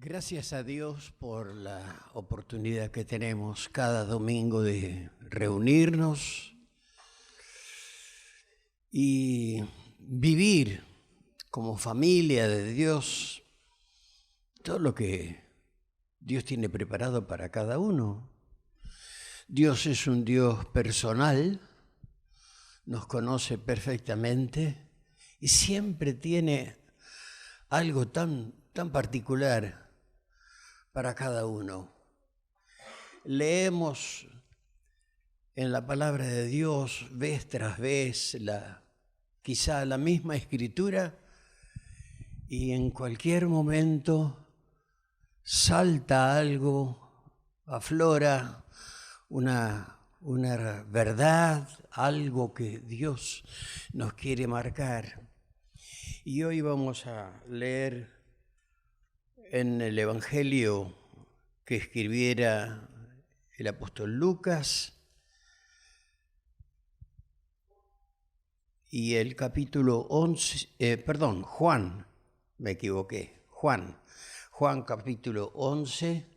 Gracias a Dios por la oportunidad que tenemos cada domingo de reunirnos y vivir como familia de Dios todo lo que Dios tiene preparado para cada uno. Dios es un Dios personal, nos conoce perfectamente y siempre tiene algo tan particular para cada uno. Leemos en la palabra de Dios vez tras vez quizá la misma escritura y en cualquier momento salta algo, aflora una verdad, algo que Dios nos quiere marcar. Y hoy vamos a leer en el Evangelio que escribiera el apóstol Lucas y el capítulo 11, Juan, me equivoqué, Juan capítulo 11.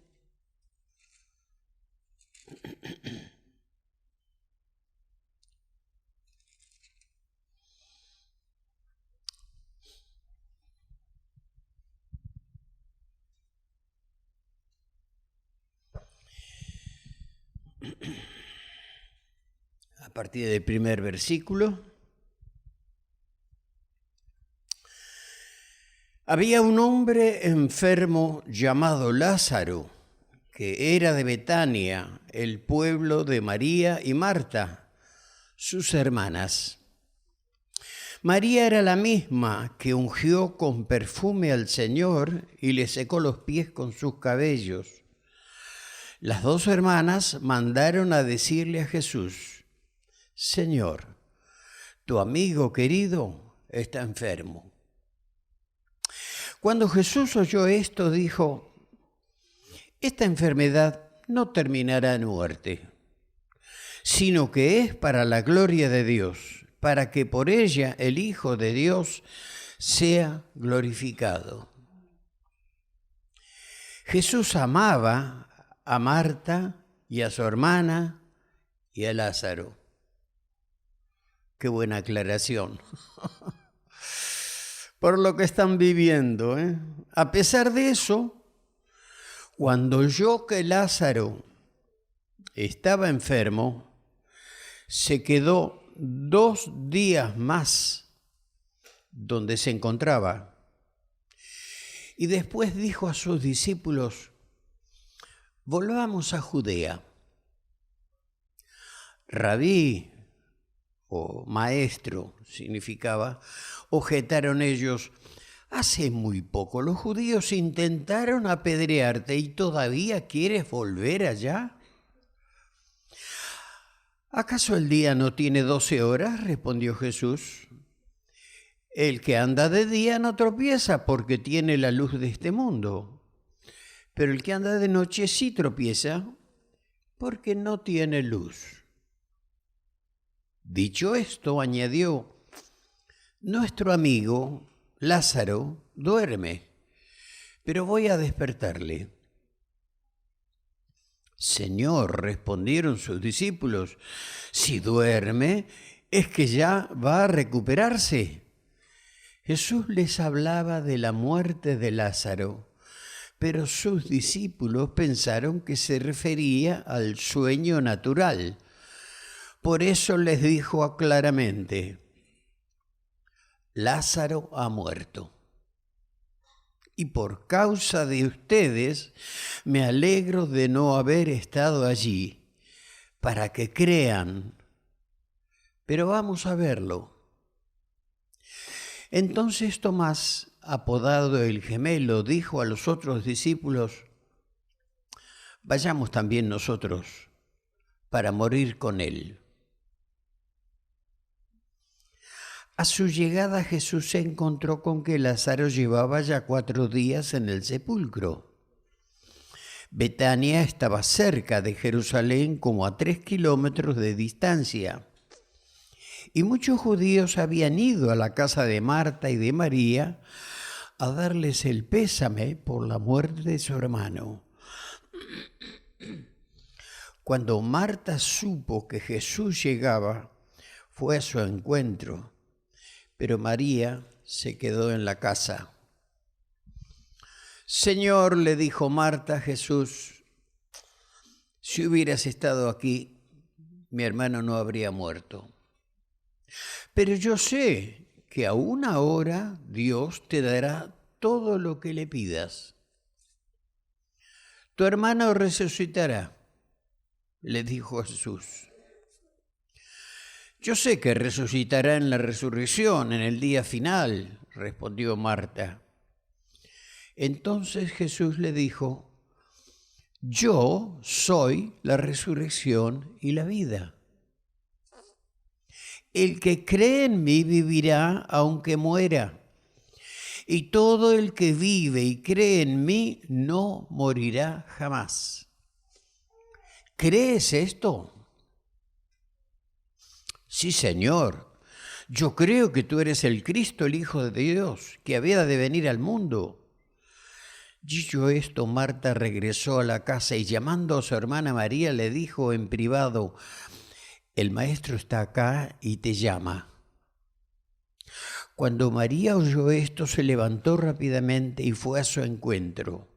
A partir del primer versículo. Había un hombre enfermo llamado Lázaro, que era de Betania, el pueblo de María y Marta, sus hermanas. María era la misma que ungió con perfume al Señor y le secó los pies con sus cabellos. Las dos hermanas mandaron a decirle a Jesús: Señor, tu amigo querido está enfermo. Cuando Jesús oyó esto, dijo: esta enfermedad no terminará en muerte, sino que es para la gloria de Dios, para que por ella el Hijo de Dios sea glorificado. Jesús amaba a Marta y a su hermana y a Lázaro. Qué buena aclaración. Por lo que están viviendo, ¿eh? A pesar de eso, cuando oyó que Lázaro estaba enfermo, se quedó 2 días más donde se encontraba. Y después dijo a sus discípulos: volvamos a Judea. Rabí, o maestro significaba, objetaron ellos: hace muy poco los judíos intentaron apedrearte y todavía quieres volver allá. ¿Acaso el día no tiene 12 horas? Respondió Jesús. El que anda de día no tropieza porque tiene la luz de este mundo, pero el que anda de noche sí tropieza porque no tiene luz. Dicho esto, añadió: nuestro amigo Lázaro duerme, pero voy a despertarle. Señor, respondieron sus discípulos, si duerme, es que ya va a recuperarse. Jesús les hablaba de la muerte de Lázaro, pero sus discípulos pensaron que se refería al sueño natural. Por eso les dijo claramente: Lázaro ha muerto. Y por causa de ustedes me alegro de no haber estado allí, para que crean. Pero vamos a verlo. Entonces Tomás, apodado el Gemelo, dijo a los otros discípulos: vayamos también nosotros para morir con él. A su llegada Jesús se encontró con que Lázaro llevaba ya 4 días en el sepulcro. Betania estaba cerca de Jerusalén, como a 3 kilómetros de distancia. Y muchos judíos habían ido a la casa de Marta y de María a darles el pésame por la muerte de su hermano. Cuando Marta supo que Jesús llegaba, fue a su encuentro, pero María se quedó en la casa. Señor, le dijo Marta a Jesús, si hubieras estado aquí, mi hermano no habría muerto. Pero yo sé que aún ahora Dios te dará todo lo que le pidas. Tu hermano resucitará, le dijo Jesús. Yo sé que resucitará en la resurrección, en el día final, respondió Marta. Entonces Jesús le dijo, yo soy la resurrección y la vida. El que cree en mí vivirá aunque muera. Y todo el que vive y cree en mí no morirá jamás. ¿Crees esto? Sí, Señor. Yo creo que tú eres el Cristo, el Hijo de Dios, que había de venir al mundo. Dicho esto, Marta regresó a la casa y llamando a su hermana María le dijo en privado, el maestro está acá y te llama. Cuando María oyó esto, se levantó rápidamente y fue a su encuentro.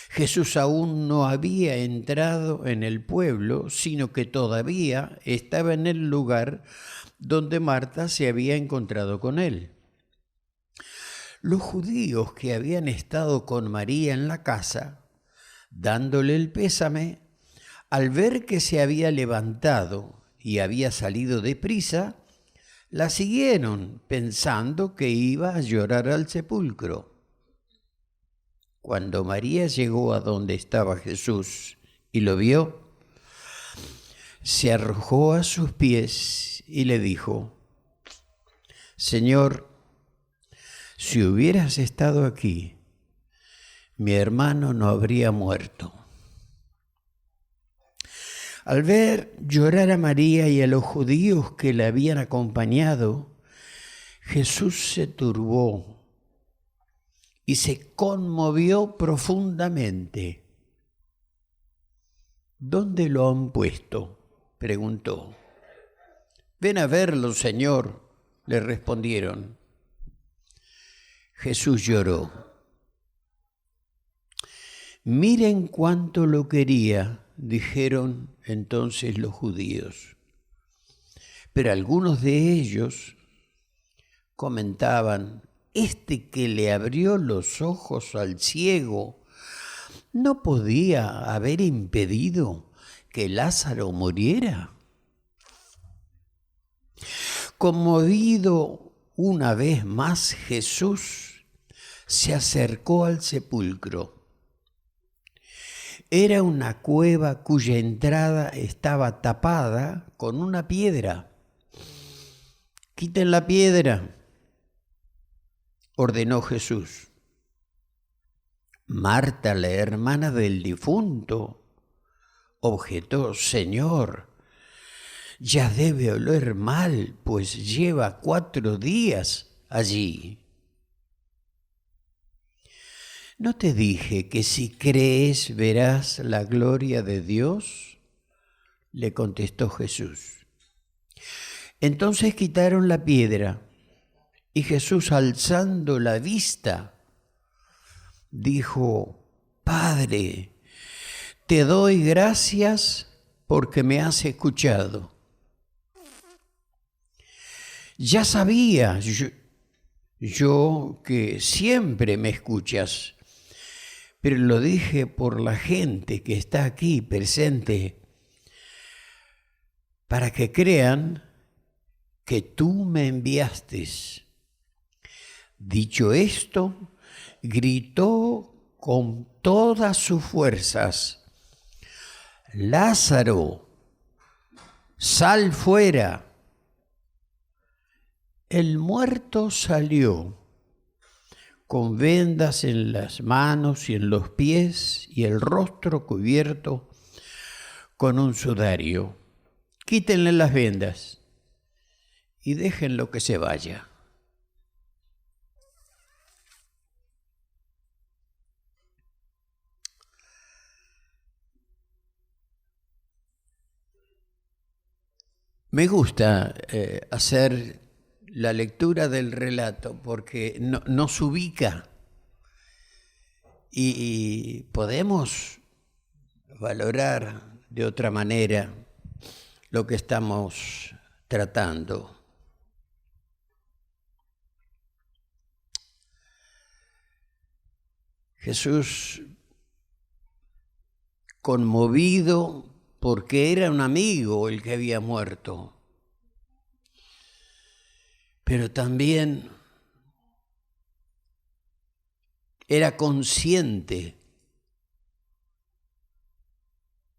Jesús aún no había entrado en el pueblo, sino que todavía estaba en el lugar donde Marta se había encontrado con él. Los judíos que habían estado con María en la casa, dándole el pésame, al ver que se había levantado y había salido deprisa, la siguieron pensando que iba a llorar al sepulcro. Cuando María llegó a donde estaba Jesús y lo vio, se arrojó a sus pies y le dijo, Señor, si hubieras estado aquí, mi hermano no habría muerto. Al ver llorar a María y a los judíos que la habían acompañado, Jesús se turbó y se conmovió profundamente. ¿Dónde lo han puesto?, preguntó. Ven a verlo, Señor, le respondieron. Jesús lloró. Miren cuánto lo quería, dijeron entonces los judíos. Pero algunos de ellos comentaban, este que le abrió los ojos al ciego, ¿no podía haber impedido que Lázaro muriera? Conmovido una vez más, Jesús se acercó al sepulcro. Era una cueva cuya entrada estaba tapada con una piedra. Quiten la piedra, ordenó Jesús. Marta, la hermana del difunto, objetó, Señor, ya debe oler mal, pues lleva 4 días allí. ¿No te dije que si crees verás la gloria de Dios? Le contestó Jesús. Entonces quitaron la piedra y Jesús, alzando la vista, dijo, Padre, te doy gracias porque me has escuchado. Ya sabía yo que siempre me escuchas, pero lo dije por la gente que está aquí presente, para que crean que tú me enviaste. Dicho esto, gritó con todas sus fuerzas, Lázaro, sal fuera. El muerto salió con vendas en las manos y en los pies y el rostro cubierto con un sudario. Quítenle las vendas y déjenlo que se vaya. Me gusta hacer la lectura del relato porque nos ubica y podemos valorar de otra manera lo que estamos tratando. Jesús, conmovido porque era un amigo el que había muerto, pero también era consciente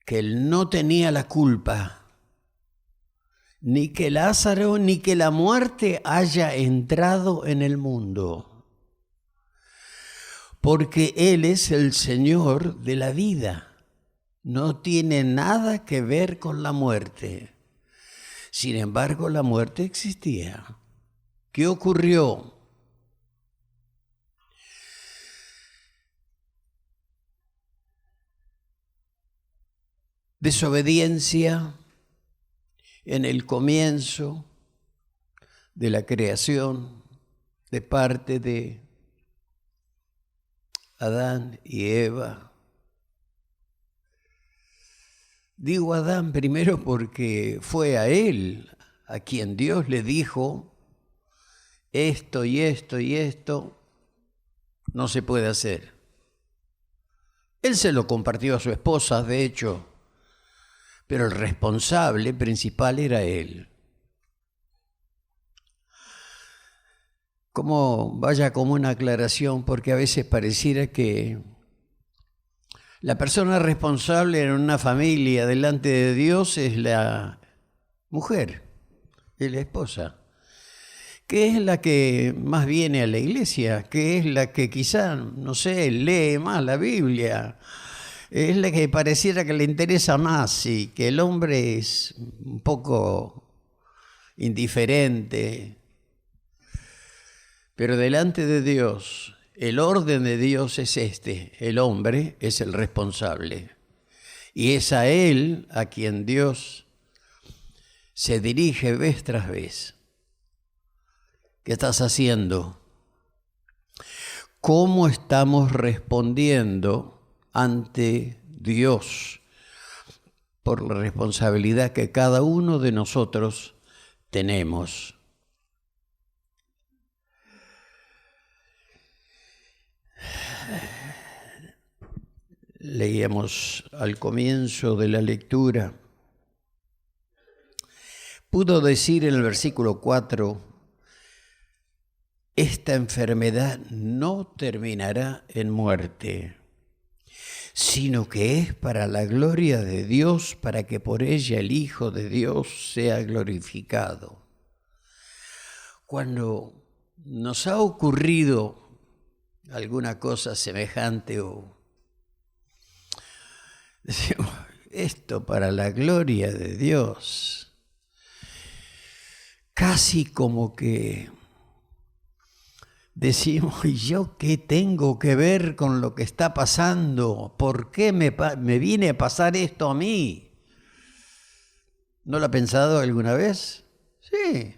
que él no tenía la culpa, ni que Lázaro ni que la muerte haya entrado en el mundo, porque Él es el Señor de la vida. No tiene nada que ver con la muerte. Sin embargo, la muerte existía. ¿Qué ocurrió? Desobediencia en el comienzo de la creación de parte de Adán y Eva. Digo Adán primero porque fue a él a quien Dios le dijo, esto y esto y esto no se puede hacer. Él se lo compartió a su esposa, de hecho, pero el responsable principal era él. Vaya como una aclaración, porque a veces pareciera que la persona responsable en una familia delante de Dios es la mujer, es la esposa, que es la que más viene a la iglesia, que es la que quizá, no sé, lee más la Biblia, es la que pareciera que le interesa más y que el hombre es un poco indiferente. Pero delante de Dios, el orden de Dios es este: el hombre es el responsable. Y es a él a quien Dios se dirige vez tras vez. ¿Qué estás haciendo? ¿Cómo estamos respondiendo ante Dios por la responsabilidad que cada uno de nosotros tenemos? Leíamos al comienzo de la lectura. Pudo decir en el versículo 4, esta enfermedad no terminará en muerte, sino que es para la gloria de Dios, para que por ella el Hijo de Dios sea glorificado. Cuando nos ha ocurrido alguna cosa semejante o decimos, esto para la gloria de Dios, casi como que decimos, ¿y yo qué tengo que ver con lo que está pasando? ¿Por qué me viene a pasar esto a mí? ¿No lo ha pensado alguna vez? Sí,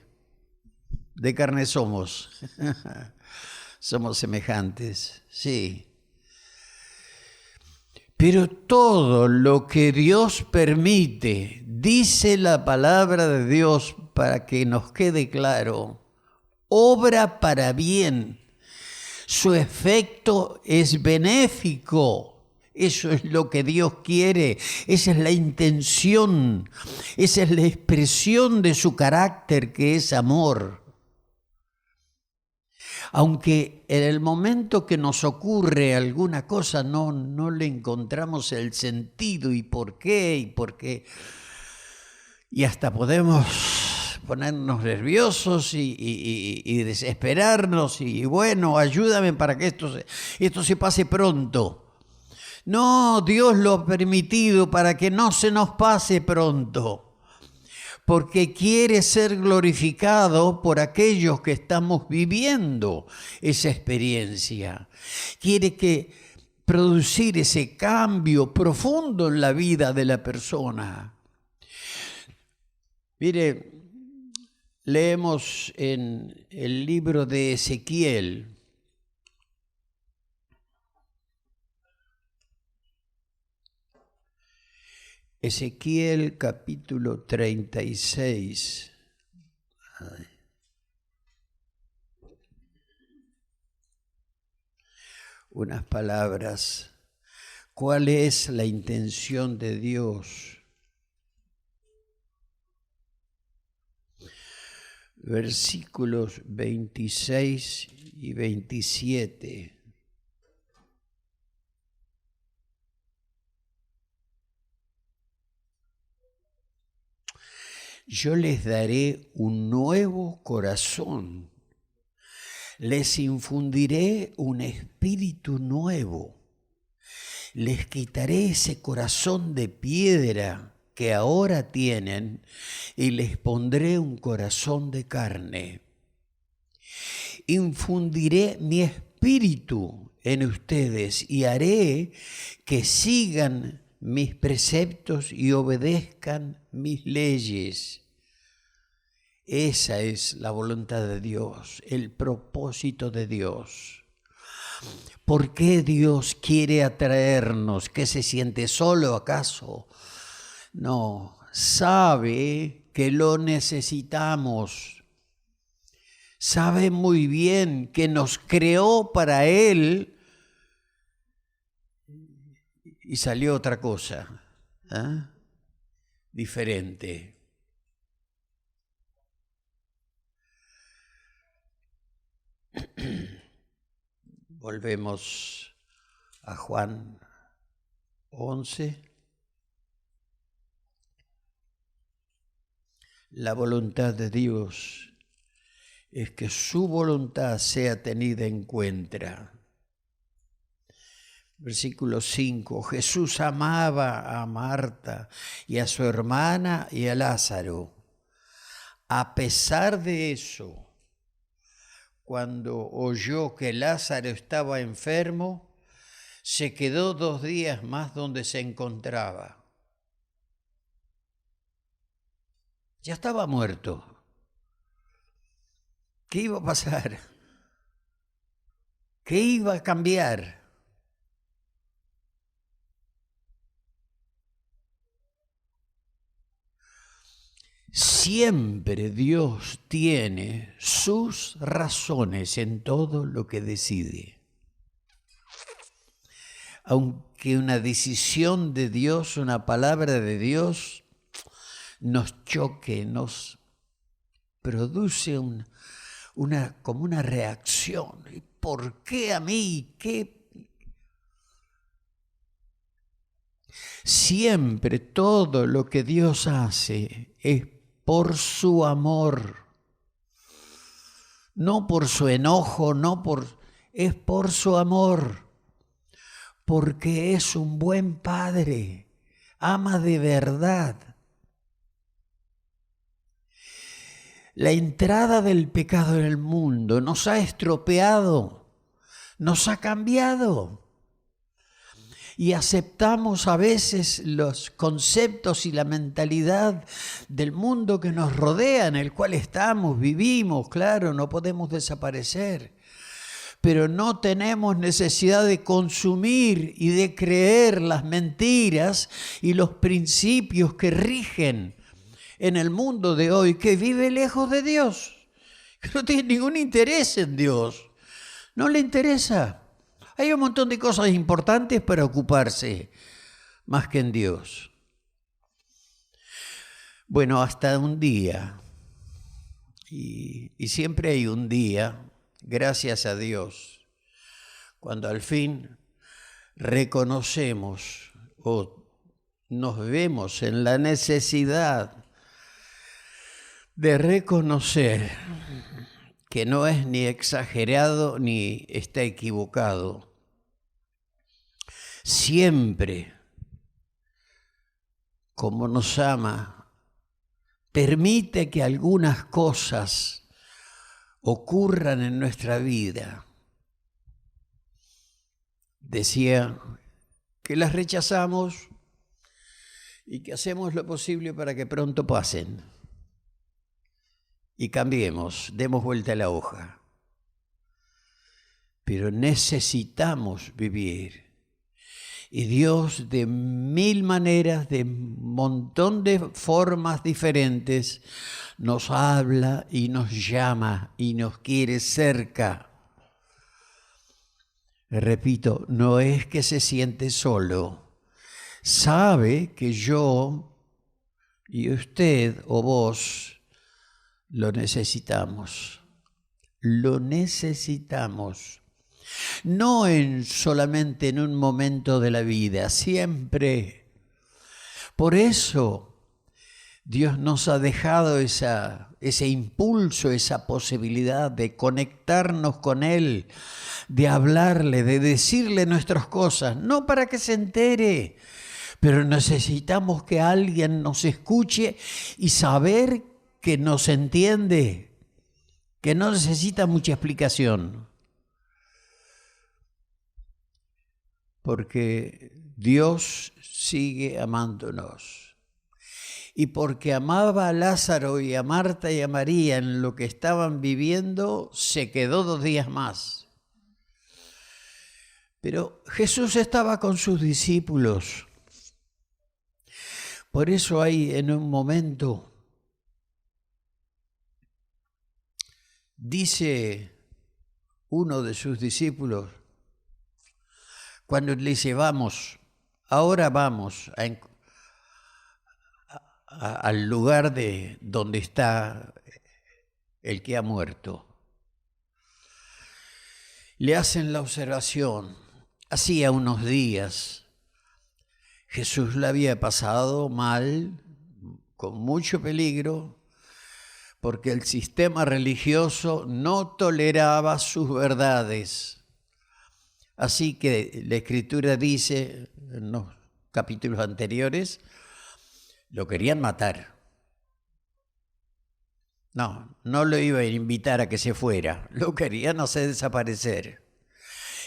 de carne somos, somos semejantes, sí. Pero todo lo que Dios permite, dice la palabra de Dios para que nos quede claro, obra para bien. Su efecto es benéfico. Eso es lo que Dios quiere. Esa es la intención. Esa es la expresión de su carácter, que es amor. Aunque en el momento que nos ocurre alguna cosa no le encontramos el sentido y por qué, y hasta podemos ponernos nerviosos y desesperarnos y bueno, ayúdame para que esto se pase pronto. No, Dios lo ha permitido para que no se nos pase pronto, porque quiere ser glorificado por aquellos que estamos viviendo esa experiencia. Quiere producir ese cambio profundo en la vida de la persona. Mire, leemos en el libro de Ezequiel, Ezequiel capítulo 36. Unas palabras. ¿Cuál es la intención de Dios? Versículos 26 y 27. Yo les daré un nuevo corazón, les infundiré un espíritu nuevo, les quitaré ese corazón de piedra que ahora tienen y les pondré un corazón de carne. Infundiré mi espíritu en ustedes y haré que sigan mis preceptos y obedezcan mis leyes. Esa es la voluntad de Dios, el propósito de Dios. ¿Por qué Dios quiere atraernos? ¿Qué se siente solo acaso? No, sabe que lo necesitamos. Sabe muy bien que nos creó para Él y salió otra cosa, diferente. Volvemos a Juan 11. La voluntad de Dios es que su voluntad sea tenida en cuenta. Versículo 5. Jesús amaba a Marta y a su hermana y a Lázaro. A pesar de eso, cuando oyó que Lázaro estaba enfermo, se quedó 2 días más donde se encontraba. Ya estaba muerto. ¿Qué iba a pasar? ¿Qué iba a cambiar? Siempre Dios tiene sus razones en todo lo que decide. Aunque una decisión de Dios, una palabra de Dios, nos choque, nos produce como una reacción. ¿Por qué a mí? ¿Qué? Siempre todo lo que Dios hace es por su amor, no por su enojo, es por su amor, porque es un buen padre, ama de verdad. La entrada del pecado en el mundo nos ha estropeado, nos ha cambiado. Y aceptamos a veces los conceptos y la mentalidad del mundo que nos rodea, en el cual estamos, vivimos, claro, no podemos desaparecer. Pero no tenemos necesidad de consumir y de creer las mentiras y los principios que rigen en el mundo de hoy, que vive lejos de Dios, que no tiene ningún interés en Dios, no le interesa. Hay un montón de cosas importantes para ocuparse, más que en Dios. Bueno, hasta un día, y siempre hay un día, gracias a Dios, cuando al fin reconocemos o nos vemos en la necesidad de reconocer que no es ni exagerado ni está equivocado. Siempre, como nos ama, permite que algunas cosas ocurran en nuestra vida. Decía que las rechazamos y que hacemos lo posible para que pronto pasen. y cambiemos, demos vuelta a la hoja. Pero necesitamos vivir. Y Dios de mil maneras, de un montón de formas diferentes, nos habla y nos llama y nos quiere cerca. Repito, no es que se siente solo. Sabe que yo y usted o vos lo necesitamos. Lo necesitamos. No solamente en un momento de la vida, siempre. Por eso Dios nos ha dejado ese impulso, esa posibilidad de conectarnos con Él, de hablarle, de decirle nuestras cosas, no para que se entere, pero necesitamos que alguien nos escuche y saber que nos entiende, que no necesita mucha explicación. Porque Dios sigue amándonos. Y porque amaba a Lázaro y a Marta y a María en lo que estaban viviendo, se quedó 2 días más. Pero Jesús estaba con sus discípulos. Por eso hay en un momento, dice uno de sus discípulos, cuando le dice, ahora vamos al lugar donde está el que ha muerto. Le hacen la observación. Hacía unos días Jesús la había pasado mal, con mucho peligro, porque el sistema religioso no toleraba sus verdades. Así que la Escritura dice, en los capítulos anteriores, lo querían matar. No lo iba a invitar a que se fuera, lo querían hacer desaparecer.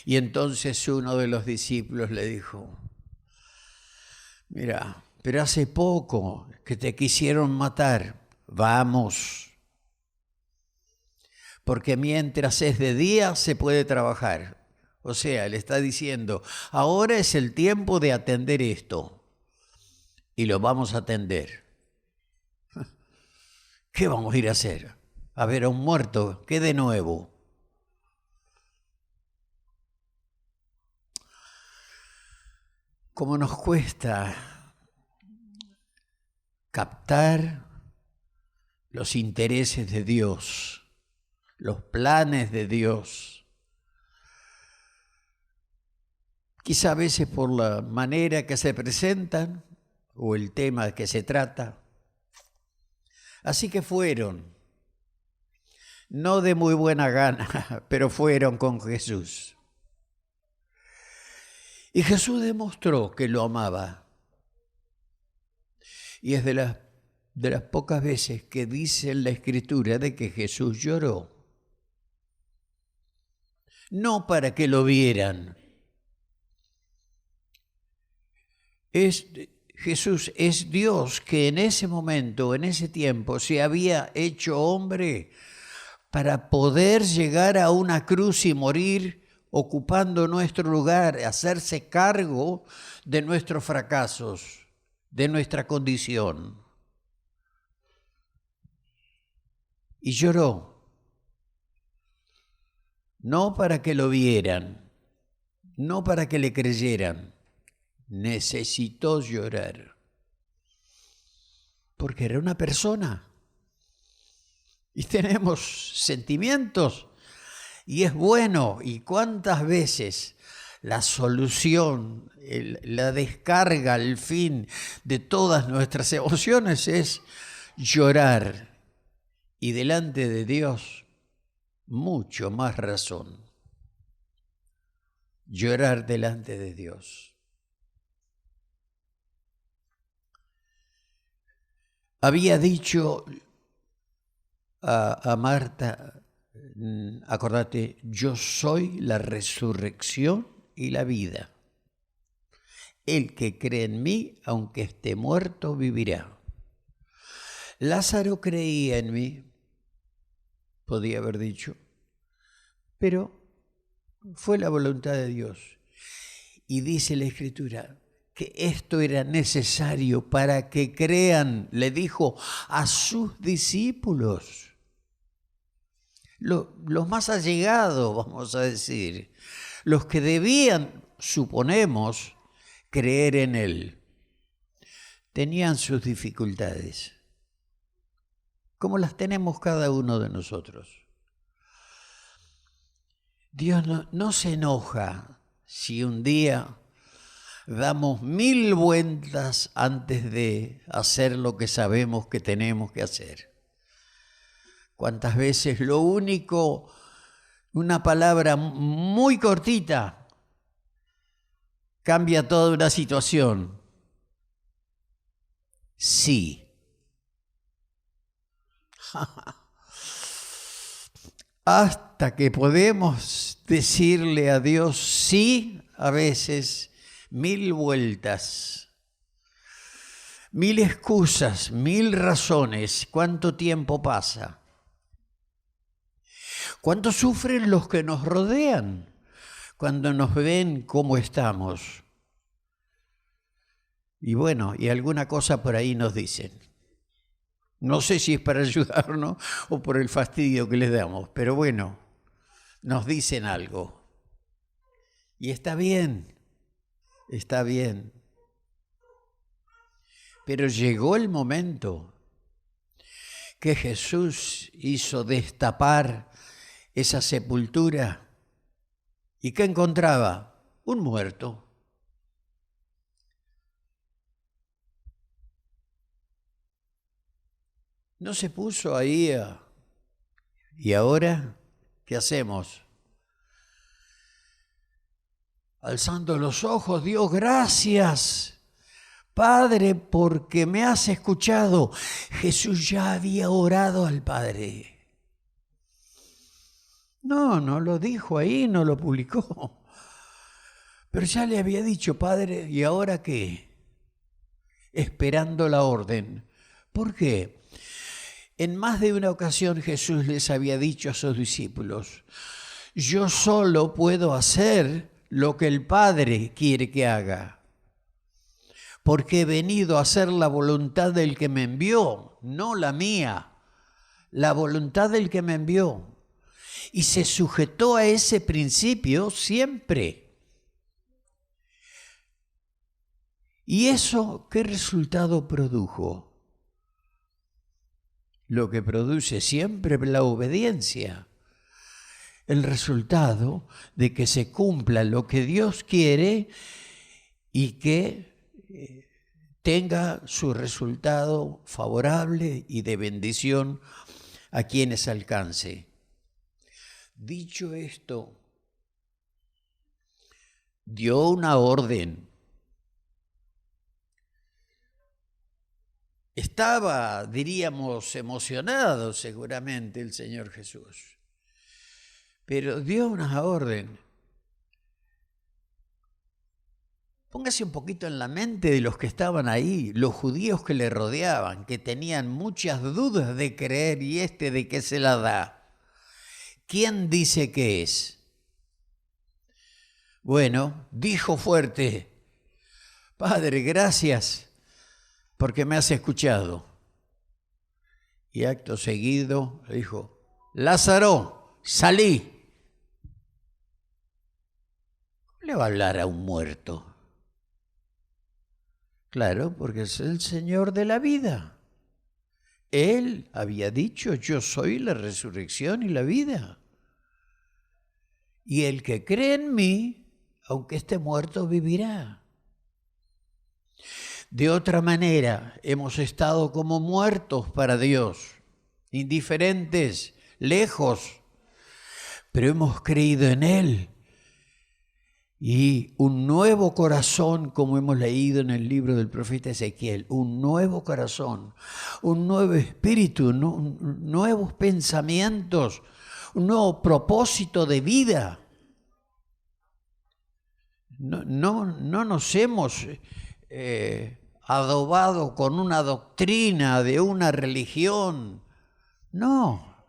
Y entonces uno de los discípulos le dijo, mira, pero hace poco que te quisieron matar, vamos. Porque mientras es de día se puede trabajar. O sea, le está diciendo, ahora es el tiempo de atender esto. Y lo vamos a atender. ¿Qué vamos a ir a hacer? A ver a un muerto, ¿qué de nuevo? ¿Cómo nos cuesta captar los intereses de Dios, los planes de Dios? Quizá a veces por la manera que se presentan o el tema que se trata. Así que fueron, no de muy buena gana, pero fueron con Jesús. Y Jesús demostró que lo amaba. Y es de las pocas veces que dice en la Escritura de que Jesús lloró. No para que lo vieran. Jesús es Dios que en ese momento, en ese tiempo, se había hecho hombre para poder llegar a una cruz y morir ocupando nuestro lugar, hacerse cargo de nuestros fracasos, de nuestra condición. Y lloró, no para que lo vieran, no para que le creyeran. Necesitó llorar, porque era una persona y tenemos sentimientos y es bueno. Y cuántas veces la solución, la descarga, el fin de todas nuestras emociones es llorar, y delante de Dios mucho más razón, llorar delante de Dios. Había dicho a Marta, acordate, yo soy la resurrección y la vida. El que cree en mí, aunque esté muerto, vivirá. Lázaro creía en mí, podía haber dicho, pero fue la voluntad de Dios. Y dice la Escritura que esto era necesario para que crean, le dijo a sus discípulos, los más allegados, vamos a decir, los que debían, suponemos, creer en Él, tenían sus dificultades, como las tenemos cada uno de nosotros. Dios no se enoja si un día damos 1000 vueltas antes de hacer lo que sabemos que tenemos que hacer. ¿Cuántas veces lo único, una palabra muy cortita, cambia toda una situación? Sí. Hasta que podemos decirle a Dios sí, a veces 1000 vueltas, 1000 excusas, 1000 razones. ¿Cuánto tiempo pasa? ¿Cuánto sufren los que nos rodean cuando nos ven cómo estamos? Y bueno, y alguna cosa por ahí nos dicen. No sé si es para ayudarnos o por el fastidio que les damos, pero bueno, nos dicen algo. Y está bien, está bien. Pero llegó el momento que Jesús hizo destapar esa sepultura. ¿Y qué encontraba? Un muerto. No se puso ahí ¿y ahora qué hacemos? Alzando los ojos, Dios, gracias, Padre, porque me has escuchado. Jesús ya había orado al Padre. No lo dijo ahí, no lo publicó. Pero ya le había dicho, Padre, ¿y ahora qué? Esperando la orden. ¿Por qué? En más de una ocasión Jesús les había dicho a sus discípulos, yo solo puedo hacer lo que el Padre quiere que haga, porque he venido a hacer la voluntad del que me envió, no la mía, la voluntad del que me envió. Y se sujetó a ese principio siempre. ¿Y eso qué resultado produjo? Lo que produce siempre la obediencia. El resultado de que se cumpla lo que Dios quiere y que tenga su resultado favorable y de bendición a quienes alcance. Dicho esto, dio una orden. Estaba, diríamos, emocionado seguramente el Señor Jesús, pero dio una orden. Póngase un poquito en la mente de los que estaban ahí, los judíos que le rodeaban, que tenían muchas dudas de creer y de qué se la da. ¿Quién dice que es? Bueno, dijo fuerte, Padre, gracias porque me has escuchado. Y acto seguido le dijo, Lázaro, salí. ¿Cómo le va a hablar a un muerto? Claro, porque es el Señor de la vida. Él había dicho, yo soy la resurrección y la vida. Y el que cree en mí, aunque esté muerto, vivirá. De otra manera, hemos estado como muertos para Dios, indiferentes, lejos, pero hemos creído en Él. Y un nuevo corazón, como hemos leído en el libro del profeta Ezequiel, un nuevo corazón, un nuevo espíritu, nuevos pensamientos, un nuevo propósito de vida. No nos hemos adobado con una doctrina de una religión. No,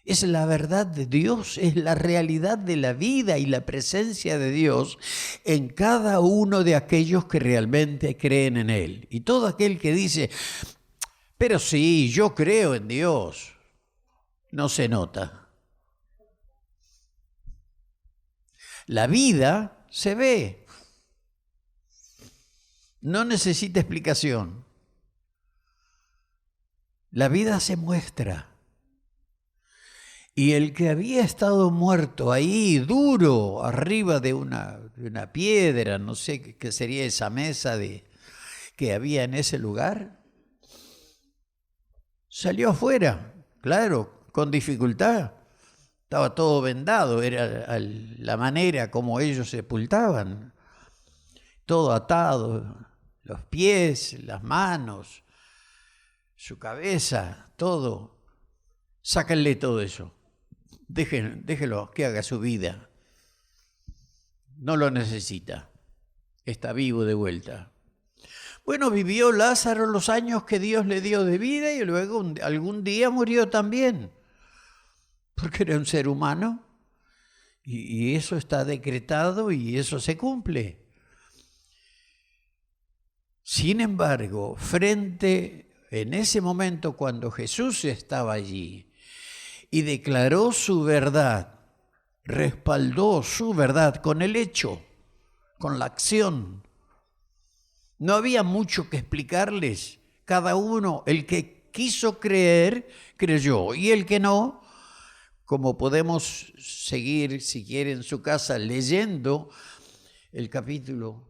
Es la verdad de Dios, es la realidad de la vida y la presencia de Dios en cada uno de aquellos que realmente creen en Él. Y todo aquel que dice, pero sí, yo creo en Dios, no se nota. La vida se ve, no necesita explicación. La vida se muestra. Y el que había estado muerto ahí, duro, arriba de una piedra, no sé qué sería esa mesa que había en ese lugar, salió afuera, claro, con dificultad. Estaba todo vendado, era la manera como ellos sepultaban. Todo atado, los pies, las manos, su cabeza, todo. Sáquenle todo eso. Déjelo que haga su vida. No lo necesita. Está vivo de vuelta. Bueno, vivió Lázaro los años que Dios le dio de vida y luego algún día murió también. Porque era un ser humano. Y eso está decretado y eso se cumple. Sin embargo, en ese momento cuando Jesús estaba allí, y declaró su verdad, respaldó su verdad con el hecho, con la acción. No había mucho que explicarles. Cada uno, el que quiso creer, creyó. Y el que no, como podemos seguir, si quiere, en su casa, leyendo el capítulo,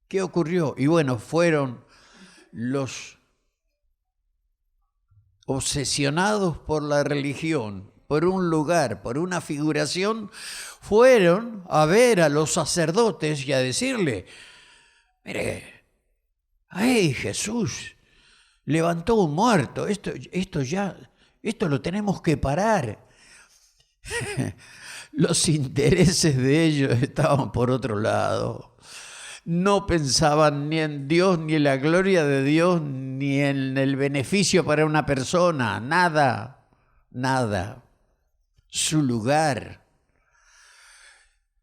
¿qué ocurrió? Y bueno, fueron los obsesionados por la religión, por un lugar, por una figuración, fueron a ver a los sacerdotes y a decirle, mire, ¡ay, Jesús! Levantó un muerto, esto lo tenemos que parar. Los intereses de ellos estaban por otro lado. No pensaban ni en Dios, ni en la gloria de Dios, ni en el beneficio para una persona, nada. Su lugar,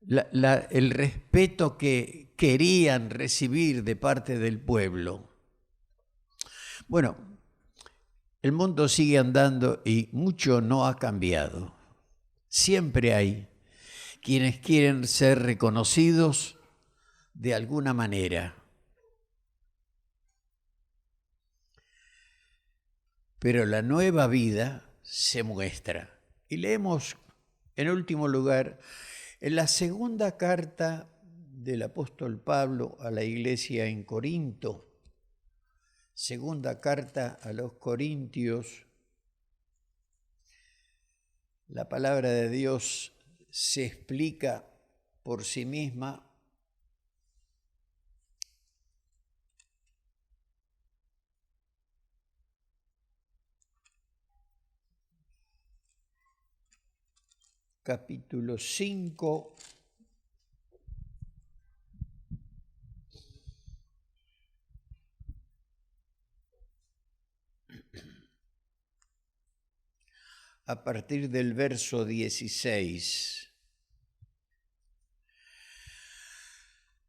el respeto que querían recibir de parte del pueblo. Bueno, el mundo sigue andando y mucho no ha cambiado. Siempre hay quienes quieren ser reconocidos de alguna manera. Pero la nueva vida se muestra. Y leemos, en último lugar, en la segunda carta del apóstol Pablo a la iglesia en Corinto, segunda carta a los Corintios, la palabra de Dios se explica por sí misma. Capítulo 5, a partir del verso 16.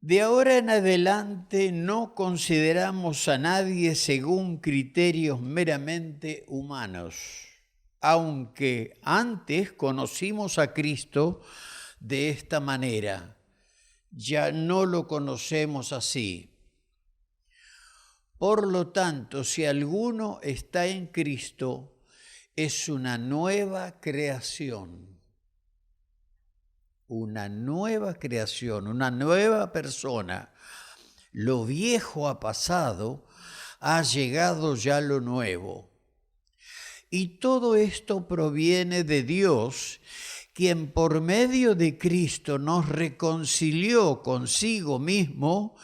De ahora en adelante no consideramos a nadie según criterios meramente humanos, aunque antes conocimos a Cristo de esta manera, ya no lo conocemos así. Por lo tanto, si alguno está en Cristo, es una nueva creación. Una nueva creación, una nueva persona. Lo viejo ha pasado, ha llegado ya lo nuevo. Y todo esto proviene de Dios, quien por medio de Cristo nos reconcilió consigo mismo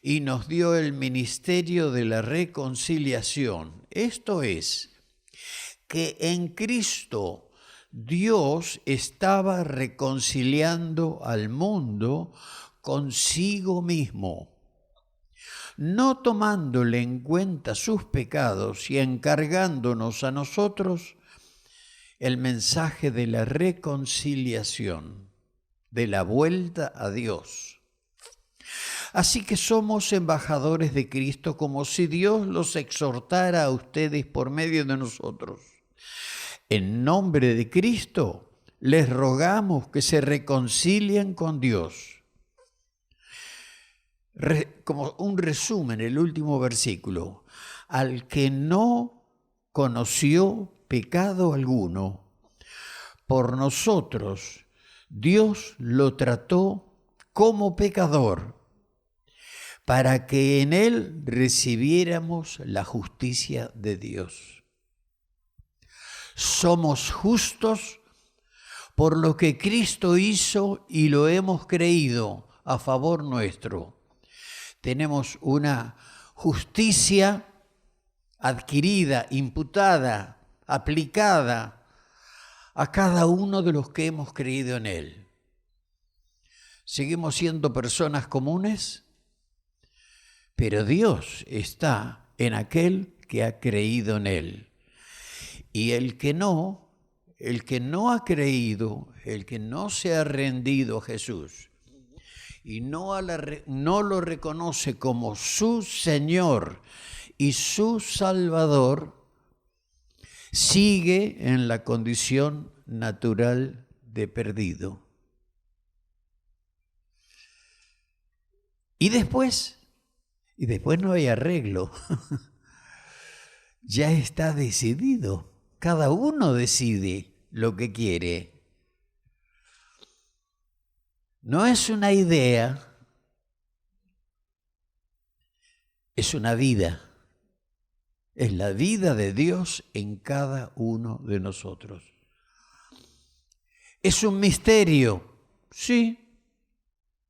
y nos dio el ministerio de la reconciliación. Esto es, que en Cristo Dios estaba reconciliando al mundo consigo mismo, no tomándole en cuenta sus pecados y encargándonos a nosotros el mensaje de la reconciliación, de la vuelta a Dios. Así que somos embajadores de Cristo, como si Dios los exhortara a ustedes por medio de nosotros. En nombre de Cristo, les rogamos que se reconcilien con Dios. Como un resumen, el último versículo. Al que no conoció pecado alguno, por nosotros Dios lo trató como pecador, para que en él recibiéramos la justicia de Dios. Somos justos por lo que Cristo hizo y lo hemos creído a favor nuestro. Tenemos una justicia adquirida, imputada, aplicada a cada uno de los que hemos creído en Él. ¿Seguimos siendo personas comunes? Pero Dios está en aquel que ha creído en Él. Y el que no ha creído, el que no se ha rendido a Jesús y no lo reconoce como su Señor y su Salvador, sigue en la condición natural de perdido. Y después no hay arreglo. Ya está decidido. Cada uno decide lo que quiere. No es una idea, es una vida. Es la vida de Dios en cada uno de nosotros. ¿Es un misterio? Sí.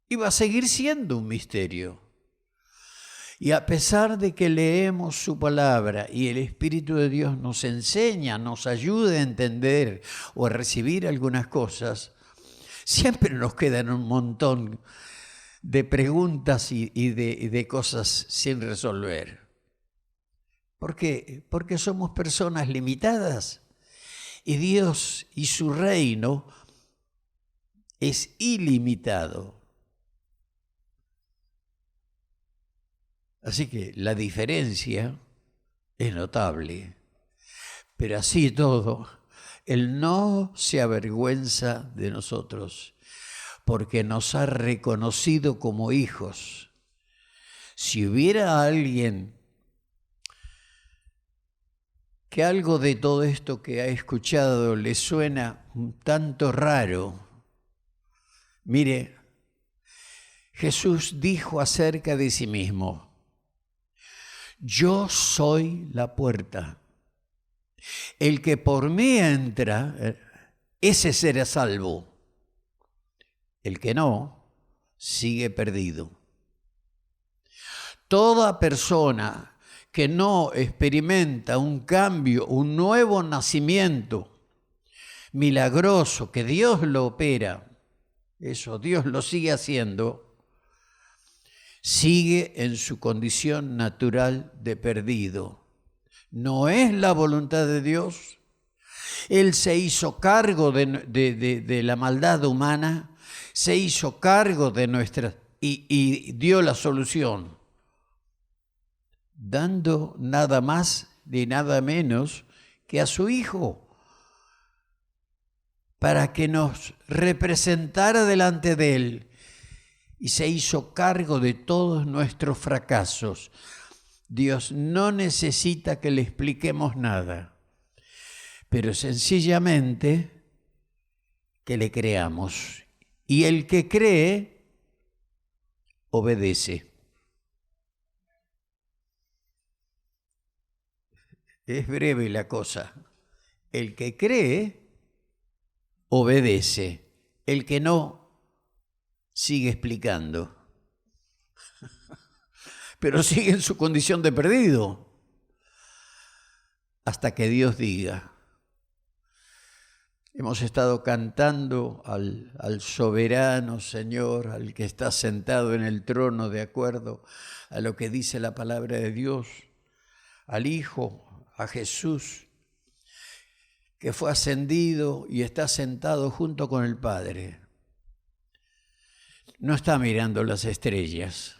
Y va a seguir siendo un misterio. Y a pesar de que leemos su palabra y el Espíritu de Dios nos enseña, nos ayuda a entender o a recibir algunas cosas, siempre nos quedan un montón de preguntas y de cosas sin resolver. ¿Por qué? Porque somos personas limitadas y Dios y su reino es ilimitado. Así que la diferencia es notable. Pero así todo, Él no se avergüenza de nosotros, porque nos ha reconocido como hijos. Si hubiera alguien que algo de todo esto que ha escuchado le suena un tanto raro, mire, Jesús dijo acerca de sí mismo: yo soy la puerta. El que por mí entra, ese será salvo. El que no, sigue perdido. Toda persona que no experimenta un cambio, un nuevo nacimiento milagroso, que Dios lo opera, eso Dios lo sigue haciendo, sigue en su condición natural de perdido. No es la voluntad de Dios. Él se hizo cargo de la maldad humana, se hizo cargo de nuestras y dio la solución, dando nada más ni nada menos que a su Hijo, para que nos representara delante de Él. Y se hizo cargo de todos nuestros fracasos. Dios no necesita que le expliquemos nada, pero sencillamente que le creamos. Y el que cree, obedece. Es breve la cosa. El que cree, obedece. El que no, sigue explicando, pero sigue en su condición de perdido, hasta que Dios diga. Hemos estado cantando al soberano Señor, al que está sentado en el trono de acuerdo a lo que dice la palabra de Dios, al Hijo, a Jesús. que fue ascendido y está sentado junto con el Padre. No está mirando las estrellas.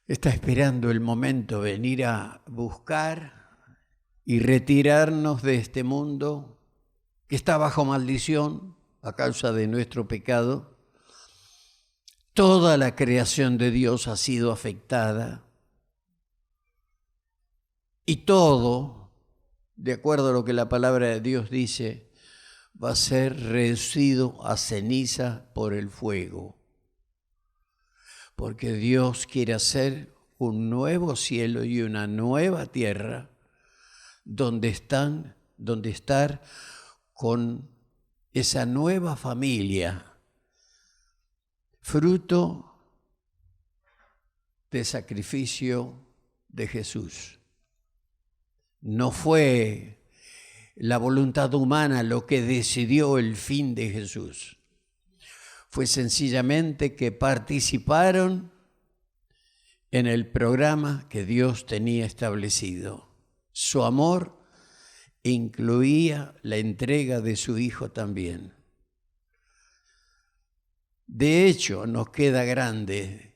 Está esperando el momento de venir a buscar y retirarnos de este mundo que está bajo maldición a causa de nuestro pecado. Toda la creación de Dios ha sido afectada y todo, de acuerdo a lo que la palabra de Dios dice, va a ser reducido a ceniza por el fuego. Porque Dios quiere hacer un nuevo cielo y una nueva tierra donde estar con esa nueva familia, fruto de sacrificio de Jesús. No fue la voluntad humana lo que decidió el fin de Jesús. Fue sencillamente que participaron en el programa que Dios tenía establecido. Su amor incluía la entrega de su Hijo también. De hecho, nos queda grande.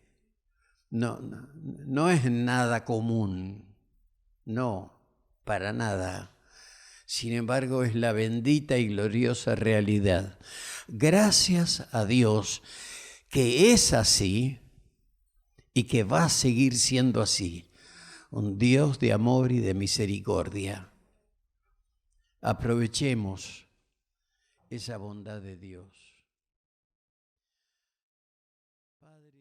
No es nada común. No, para nada. Sin embargo, es la bendita y gloriosa realidad. Gracias a Dios que es así y que va a seguir siendo así. Un Dios de amor y de misericordia. Aprovechemos esa bondad de Dios. Padre,